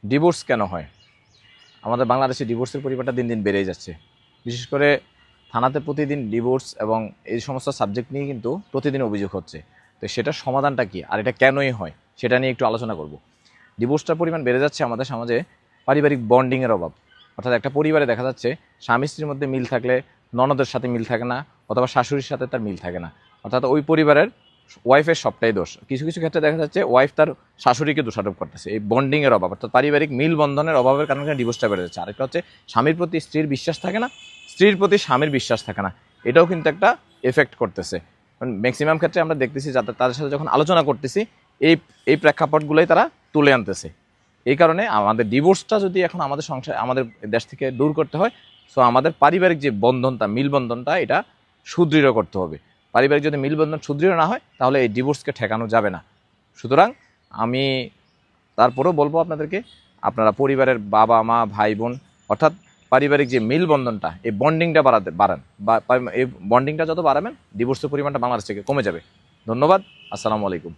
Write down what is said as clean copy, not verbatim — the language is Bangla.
ডিভোর্স কেন হয়? আমাদের বাংলাদেশে ডিভোর্সের পরিমাণটা দিন দিন বেড়েই যাচ্ছে। বিশেষ করে থানাতে প্রতিদিন ডিভোর্স এবং এই সমস্ত সাবজেক্ট নিয়ে কিন্তু প্রতিদিন অভিযোগ হচ্ছে। তো সেটার সমাধানটা কী, আর এটা কেনই হয়, সেটা নিয়ে একটু আলোচনা করব। ডিভোর্সটার পরিমাণ বেড়ে যাচ্ছে আমাদের সমাজে পারিবারিক বন্ডিংয়ের অভাব। অর্থাৎ একটা পরিবারে দেখা যাচ্ছে স্বামী স্ত্রীর মধ্যে মিল থাকলে ননদের সাথে মিল থাকে না, অথবা শাশুড়ির সাথে তার মিল থাকে না। অর্থাৎ ওই পরিবারের ওয়াইফের সবটাই দোষ। কিছু কিছু ক্ষেত্রে দেখা যাচ্ছে ওয়াইফ তার শাশুড়িকে দোষারোপ করতেছে। এই বন্ডিংয়ের অভাব, অর্থাৎ পারিবারিক মিল বন্ধনের অভাবের কারণে ডিভোর্সটা বেড়ে যাচ্ছে। আরেকটা হচ্ছে স্বামীর প্রতি স্ত্রীর বিশ্বাস থাকে না, স্ত্রীর প্রতি স্বামীর বিশ্বাস থাকে না। এটাও কিন্তু একটা এফেক্ট করতেছে। ম্যাক্সিমাম ক্ষেত্রে আমরা দেখতেছি যাতে তাদের সাথে যখন আলোচনা করতেছি এই এই প্রেক্ষাপটগুলোই তারা তুলে আনতেছে। এই কারণে আমাদের ডিভোর্সটা যদি এখন আমাদের সংসার আমাদের দেশ থেকে দূর করতে হয়, সো আমাদের পারিবারিক যে বন্ধনটা, মিলবন্ধনটা, এটা সুদৃঢ় করতে হবে। পারিবারিক যদি মিলবন্ধন সুদৃঢ় না হয় তাহলে এই ডিভোর্সকে ঠেকানো যাবে না। সুতরাং আমি তারপরেও বলবো আপনাদেরকে, আপনারা পরিবারের বাবা মা ভাই বোন অর্থাৎ পারিবারিক যে মিলবন্ধনটা, এই বন্ডিংটা বাড়ান বা এই বন্ডিংটা যত বাড়াবেন ডিভোর্সের পরিমাণটা বাংলাদেশ থেকে কমে যাবে। ধন্যবাদ। আসসালামু আলাইকুম।